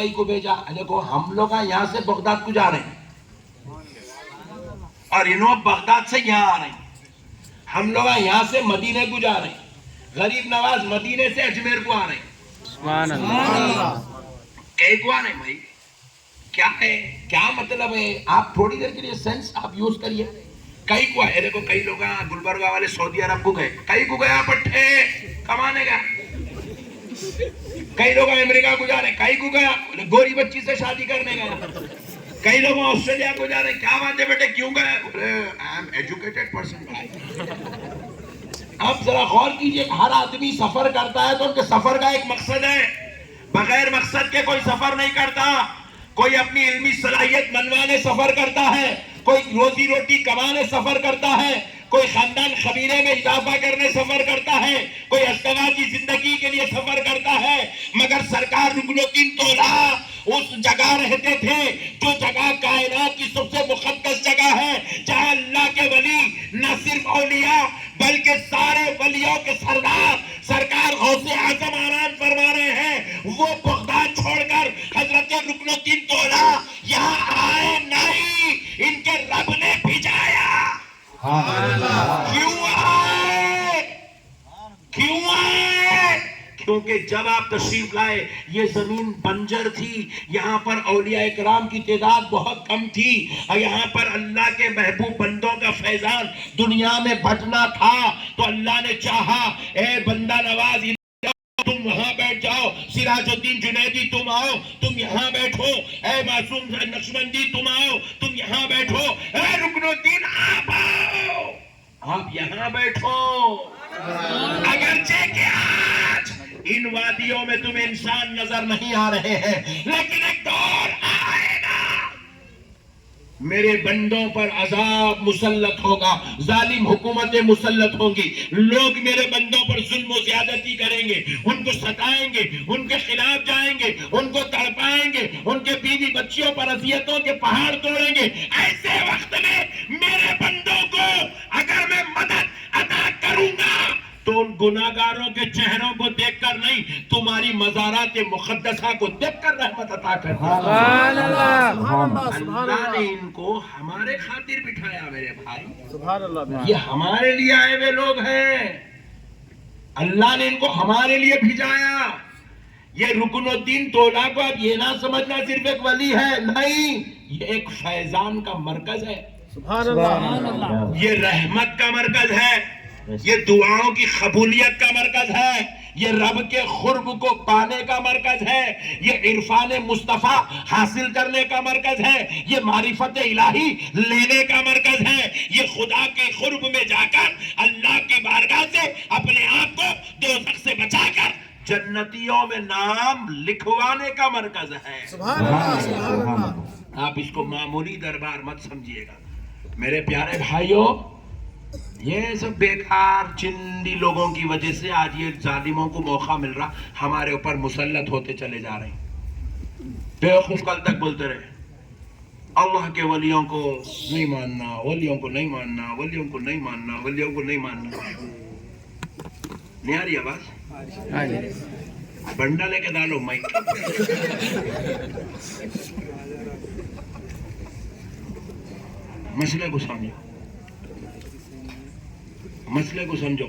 کئی کو بھیجا. دیکھو ہم لوگ یہاں سے بغداد کو جا رہے ہیں اور انہوں بغداد سے یہاں آ رہے ہیں. ہم لوگ یہاں سے مدینے کو جا رہے ہیں. غریب نواز مدینے سے اجمیر کو آ رہے ہیں. سبحان اللہ. کئی کو آ رہے ہیں بھائی. کیا ہے, کیا مطلب ہے؟ آپ تھوڑی دیر کے لیے سینس آپ یوز کریے. کئی کو ہے, دیکھو کئی لوگ گلبرگہ والے سعودی عرب کو گئے, کئی کو گیا پٹھے کمانے گیا. کئی لوگ امریکہ کو جا رہے ہیں, کئی کو گیا گوری بچی سے شادی کرنے گیا. کئی لوگ آسٹریلیا کو جا رہے ہیں. کیا بات ہے بیٹے کیوں گئے؟ آئی ایم ایجوکیٹڈ پرسن بھائی. اب ذرا غور کیجئے, ہر آدمی سفر کرتا ہے تو ان کے سفر کا ایک مقصد ہے. بغیر مقصد کے کوئی سفر نہیں کرتا. کوئی اپنی علمی صلاحیت منوانے سفر کرتا ہے, کوئی روزی روٹی کمانے سفر کرتا ہے, کوئی خاندان خبیرے میں اضافہ کرنے سفر کرتا ہے, کوئی ازدواجی زندگی کے لیے سفر کرتا ہے. مگر سرکار رکن الدین تولا اس جگہ رہتے تھے جو جگہ کائنات کی سب سے مقدس جگہ ہے, جہاں اللہ کے ولی نہ صرف اولیاء بلکہ سارے ولیوں کے سردار سرکار غوث اعظم آرام فرما رہے ہیں. وہ بغداد چھوڑ کر حضرت رکن الدین تولا یہاں آئے نہیں, ان کے رب نے بھیجایا. کیوں آئے؟ کیوں آئے؟ کیونکہ جب آپ تشریف لائے یہ زمین بنجر تھی, یہاں پر اولیاء اکرام کی تعداد بہت کم تھی, اور یہاں پر اللہ کے محبوب بندوں کا فیضان دنیا میں بٹنا تھا. تو اللہ نے چاہا اے بندہ نواز تم وہاں بیٹھ جاؤ, سراج الدین جنیدی تم آؤ, تم یہاں بیٹھو, اے معصوم نقشبندی تم آؤ, تم یہاں بیٹھو, اے رکن الدین آپ آؤ, آپ یہاں بیٹھو. اگرچہ کہ آج ان وادیوں میں تمہیں انسان نظر نہیں آ رہے ہیں, لیکن ایک دور آئے گا میرے بندوں پر عذاب مسلط ہوگا, ظالم حکومتیں مسلط ہوں گی, لوگ میرے بندوں پر ظلم و زیادتی کریں گے, ان کو ستائیں گے, ان کے خلاف جائیں گے, ان کو تڑپائیں گے, ان کے بیوی بچیوں پر اذیتوں کے پہاڑ توڑیں گے. ایسے وقت میں میرے بندوں کو اگر میں مدد عطا کروں گا تو ان گناہگاروں کے چہروں کو دیکھ کر نہیں, تمہاری مزارات مقدسہ کو دیکھ کر رحمت عطا کر. سبحان اللہ. اللہ نے ان کو ہمارے خاطر بٹھایا میرے بھائی. یہ ہمارے لیے آئے ہوئے لوگ ہیں. اللہ نے ان کو ہمارے لیے بھیجایا. یہ رکن الدین تولا کو اب یہ نہ سمجھنا صرف ایک ولی ہے, نہیں, یہ ایک فیضان کا مرکز ہے. سبحان اللہ. یہ رحمت کا مرکز ہے, یہ دعاؤں کی قبولیت کا مرکز ہے, یہ رب کے قرب کو پانے کا مرکز ہے, یہ عرفان مصطفیٰ حاصل کرنے کا مرکز ہے, یہ معرفت الہی لینے کا مرکز ہے, یہ خدا کے قرب میں جا کر اللہ کی بارگاہ سے اپنے آپ کو دوزخ سے بچا کر جنتیوں میں نام لکھوانے کا مرکز ہے. سبحان اللہ. آپ اس کو معمولی دربار مت سمجھیے گا میرے پیارے بھائیوں. یہ سب بیکار چندی لوگوں کی وجہ سے آج یہ ظالموں کو موقع مل رہا, ہمارے اوپر مسلط ہوتے چلے جا رہے ہیں. بیوقوف کل تک بولتے رہے اللہ کے ولیوں کو نہیں ماننا, ولیوں کو نہیں ماننا, ولیوں کو نہیں ماننا, ولیوں کو نہیں ماننا. نہیں آ رہی آواز؟ بنڈا لے کے ڈالو مائک. مسئلے کو سمجھو, مسئلے کو سمجھو.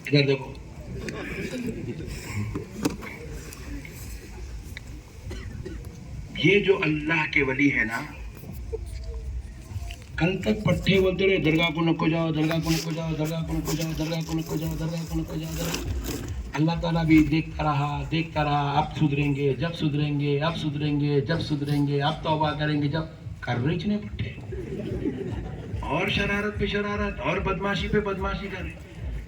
ادھر دیکھو, یہ جو اللہ کے ولی ہے نا, کل تک پٹھے بولتے رہے درگاہ کو نکو جاؤ, درگاہ کو نکو جاؤ, درگاہ کو نکو جاؤ, درگاہ کو نکو جاؤ, درگاہ کو نکو جاؤ. اللہ تعالیٰ بھی دیکھتا رہا, اب سدھریں گے, جب سدھریں گے, اب سدھریں گے, جب سدھریں گے, اب توبہ کریں گے, جب کر رہے چنے پٹھے, اور شرارت پہ شرارت اور بدماشی پہ بدماشی کر رہے.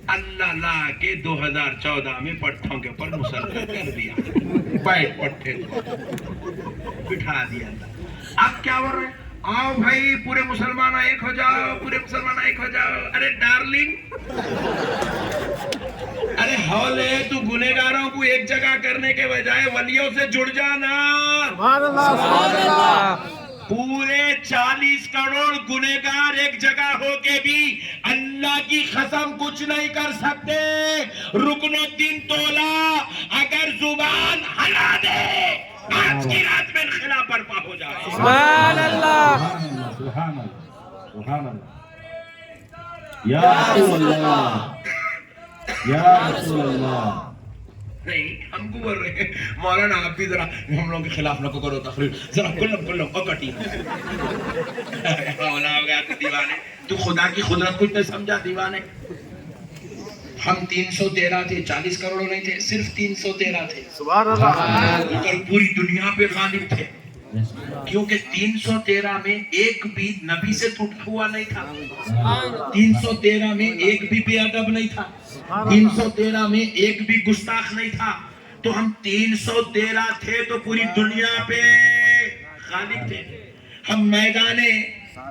اللہ لا کے 2014 میں پٹھوں کے اوپر مسلط کر دیا, بیٹھ پٹھے بٹھا دیا. اب کیا بول رہے ہیں, آؤ بھائی پورے مسلمان ایک ہو جاؤ, پورے مسلمان ایک ہو جاؤ. ارے ڈارلنگ, ارے ہولے تو گنہگاروں کو ایک جگہ کرنے کے بجائے ولیوں سے جڑ جانا. سبحان اللہ. سبحان اللہ. پورے 40 کروڑ گنہگار ایک جگہ ہو کے بھی اللہ کی قسم کچھ نہیں کر سکتے. رکن الدین تولا اگر زبان ہلا دے آج کی رات میں انقلاب برپا ہو جائے. سبحان اللہ. سبحان اللہ سبحان اللہ یا رسول اللہ یا رسول اللہ. نہیں ہم کو بول رہے ہیں مولانا آپ بھی ذرا ہم لوگوں کے خلاف نہ کرو تقریر, ذرا کلم اکٹی مولا ہو گیا تو دیوانے. تو خدا کی قدرت کچھ نہیں سمجھا دیوانے. ہم 313 تھے, 40 کروڑ نہیں تھے, صرف 313 تھے. سبحان اللہ. اور پوری دنیا پہ غالب تھے, کیونکہ 313 میں ایک بھی نبی سے ٹوٹا ہوا نہیں تھا, 313 میں ایک بھی بے ادب نہیں تھا, 313 میں ایک بھی گستاخ نہیں تھا. تو ہم 313 تھے تو پوری دنیا پہ غالب تھے. ہم میدان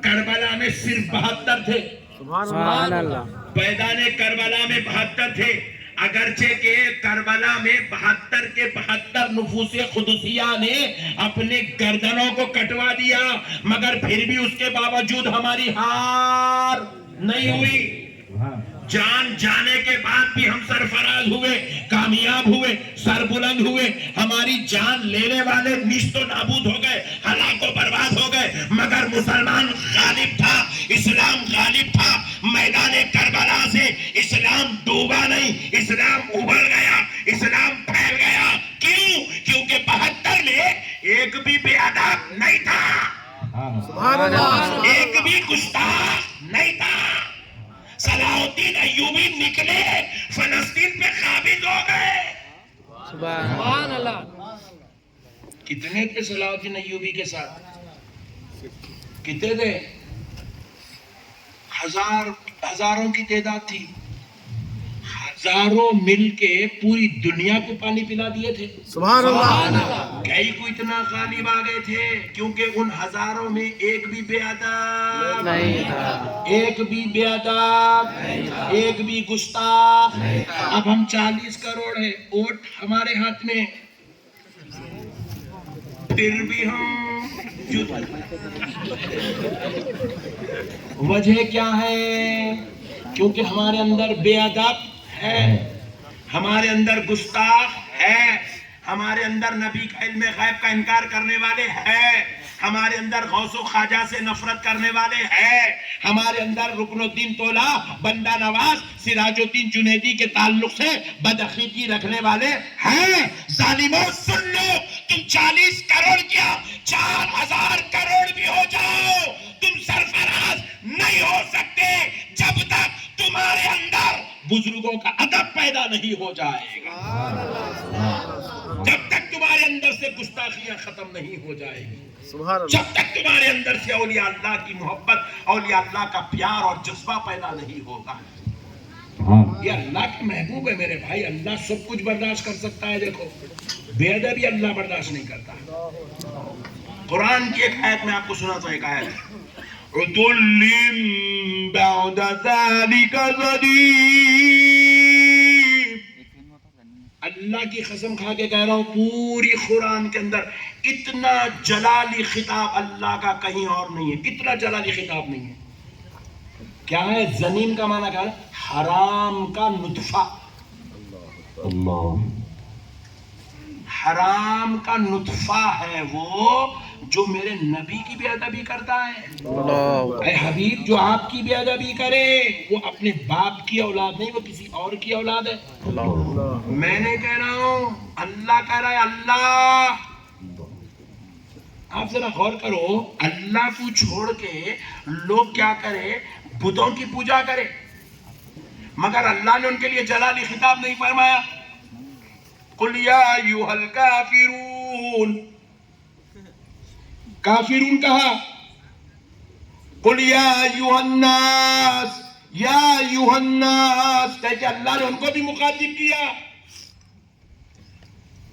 کربلا میں صرف 72 تھے. سبحان اللہ. میدان کربلا میں 72 تھے, اگرچہ کہ کربلا میں 72 کے 72 نفوس قدسیہ نے اپنے گردنوں کو کٹوا دیا, مگر پھر بھی اس کے باوجود ہماری ہار نہیں ہوئی. جان جانے کے بعد بھی ہم سرفراز ہوئے, کامیاب ہوئے, سر بلند ہوئے. ہماری جان لینے والے نیست و نابود ہو گئے, ہلاک و برباد ہو گئے, مگر مسلمان غالب تھا, اسلام غالب تھا. میدان کربلا سے اسلام ڈوبا نہیں, اسلام ابھر گیا, اسلام پھیل گیا. کیوں؟ کیونکہ 72 میں ایک بھی بے ادب نہیں تھا, سبحان اللہ. ایک بھی گستاخ نہیں تھا. صلاح الدین ایوبی نکلے, فلسطین پہ قابض ہو گئے. سبحان اللہ. کتنے تھے صلاح الدین ایوبی کے ساتھ؟ کتنے تھے؟ ہزاروں کی تعداد تھی. ہزاروں مل کے پوری دنیا کو پانی پلا دیے تھے. سبحان اللہ. کئی کو اتنا غالب آ گئے تھے کیونکہ ان ہزاروں میں ایک بھی بے ادب نہیں تھا, ایک بھی بے ادب, ایک بھی گستاخ. اب ہم 40 کروڑ ہے, ووٹ ہمارے ہاتھ میں, پھر بھی ہم وجہ کیا ہے؟ کیونکہ ہمارے اندر بے ادب ہے, ہمارے اندر گستاخ ہے, ہمارے اندر نبی کا علم غیب کا انکار کرنے والے ہیں, ہمارے اندر غوث و خواجہ سے نفرت کرنے والے ہیں, ہمارے اندر رکن الدین تولا, بندہ نواز, سراج الدین جنیدی کے تعلق سے بدعقیدگی رکھنے والے ہیں. ظالموں سن لو, تم 40 کروڑ کیا 4000 کروڑ بھی ہو جاؤ, تم سرفراز نہیں ہو سکتے جب تک تمہارے اندر بزرگوں کا ادب پیدا نہیں ہو جائے گا, جب تک تمہارے اندر سے گستاخیاں ختم نہیں ہو جائے گی, سبحان اللہ. جب تک تمہارے اندر سے اولیاء اللہ کی محبت, اولیاء اللہ کا پیار اور جذبہ پیدا نہیں ہوگا. یہ اللہ کے محبوب ہے میرے بھائی, اللہ سب کچھ برداشت کر سکتا ہے. دیکھو بے ادبی اللہ برداشت نہیں کرتا. قرآن کی ایک آیت میں آپ کو سنا تو ایک آیت ہے, عُتُلٍّ بَعْدَ ذَلِكَ زَنِيمٍ. اللہ کی قسم کھا کے کہہ رہا ہوں, پوری قرآن کے اندر اتنا جلالی خطاب اللہ کا کہیں اور نہیں ہے, اتنا جلالی خطاب نہیں ہے. کیا ہے زنیم کا معنی؟ کیا ہے؟ حرام کا نطفہ. حرام کا نطفہ ہے وہ جو میرے نبی کی بے ادبی کرتا ہے. اے حبیب, جو آپ کی بے ادبی کرے وہ اپنے باپ کی اولاد نہیں, وہ کسی اور کی اولاد ہے. میں نے کہہ رہا ہوں, اللہ کہہ رہا ہے. اللہ, آپ ذرا غور کرو, اللہ کو چھوڑ کے لوگ کیا کرے؟ بتوں کی پوجا کرے, مگر اللہ نے ان کے لیے جلالی خطاب نہیں فرمایا. قل یا ایھا الکافرون, کافرون کہا. قل یا ایھا الناس, یا ایھا الناس, کہتے اللہ نے ان کو بھی مخاطب کیا.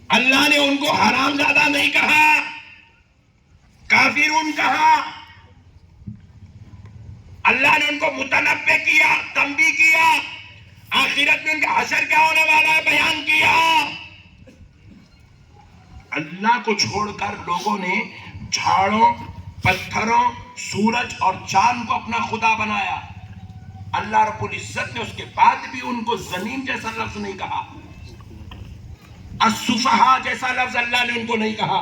اللہ نے ان کو حرام زادہ نہیں کہا, کافرون کہا. اللہ نے ان کو متنبع کیا, تنبیہ کیا, آخرت میں ان کا حشر کیا ہونے والا ہے بیان کیا. اللہ کو چھوڑ کر لوگوں نے جھاڑوں, پتھروں, سورج اور چاند کو اپنا خدا بنایا. اللہ رب العزت نے اس کے بعد بھی ان کو زمین جیسا لفظ نہیں کہا, السفہاء جیسا لفظ اللہ نے ان کو نہیں کہا.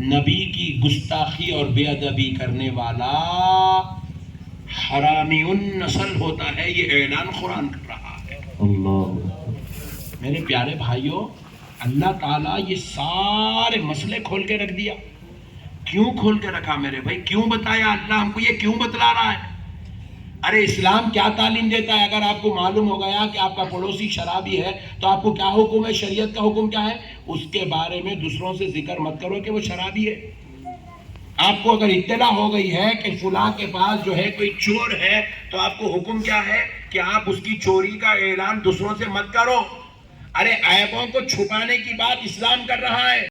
نبی کی گستاخی اور بے ادبی کرنے والا حرامی النسل ہوتا ہے، یہ اعلان قرآن کر رہا ہے۔ اللہ میرے پیارے بھائیوں، اللہ تعالیٰ یہ سارے مسئلے کھول کے رکھ دیا۔ کیوں کھول کے رکھا میرے بھائی؟ کیوں بتایا اللہ ہم کو؟ یہ کیوں بتلا رہا ہے؟ ارے اسلام کیا تعلیم دیتا ہے؟ اگر آپ کو معلوم ہو گیا کہ آپ کا پڑوسی شرابی ہے تو آپ کو کیا حکم ہے؟ شریعت کا حکم کیا ہے؟ اس کے بارے میں دوسروں سے ذکر مت کرو کہ وہ شرابی ہے۔ آپ کو اگر اطلاع ہو گئی ہے کہ فلاں کے پاس جو ہے کوئی چور ہے تو آپ کو حکم کیا ہے کہ آپ اس کی چوری کا اعلان دوسروں سے مت کرو۔ ارے عیبوں کو چھپانے کی بات اسلام کر رہا ہے۔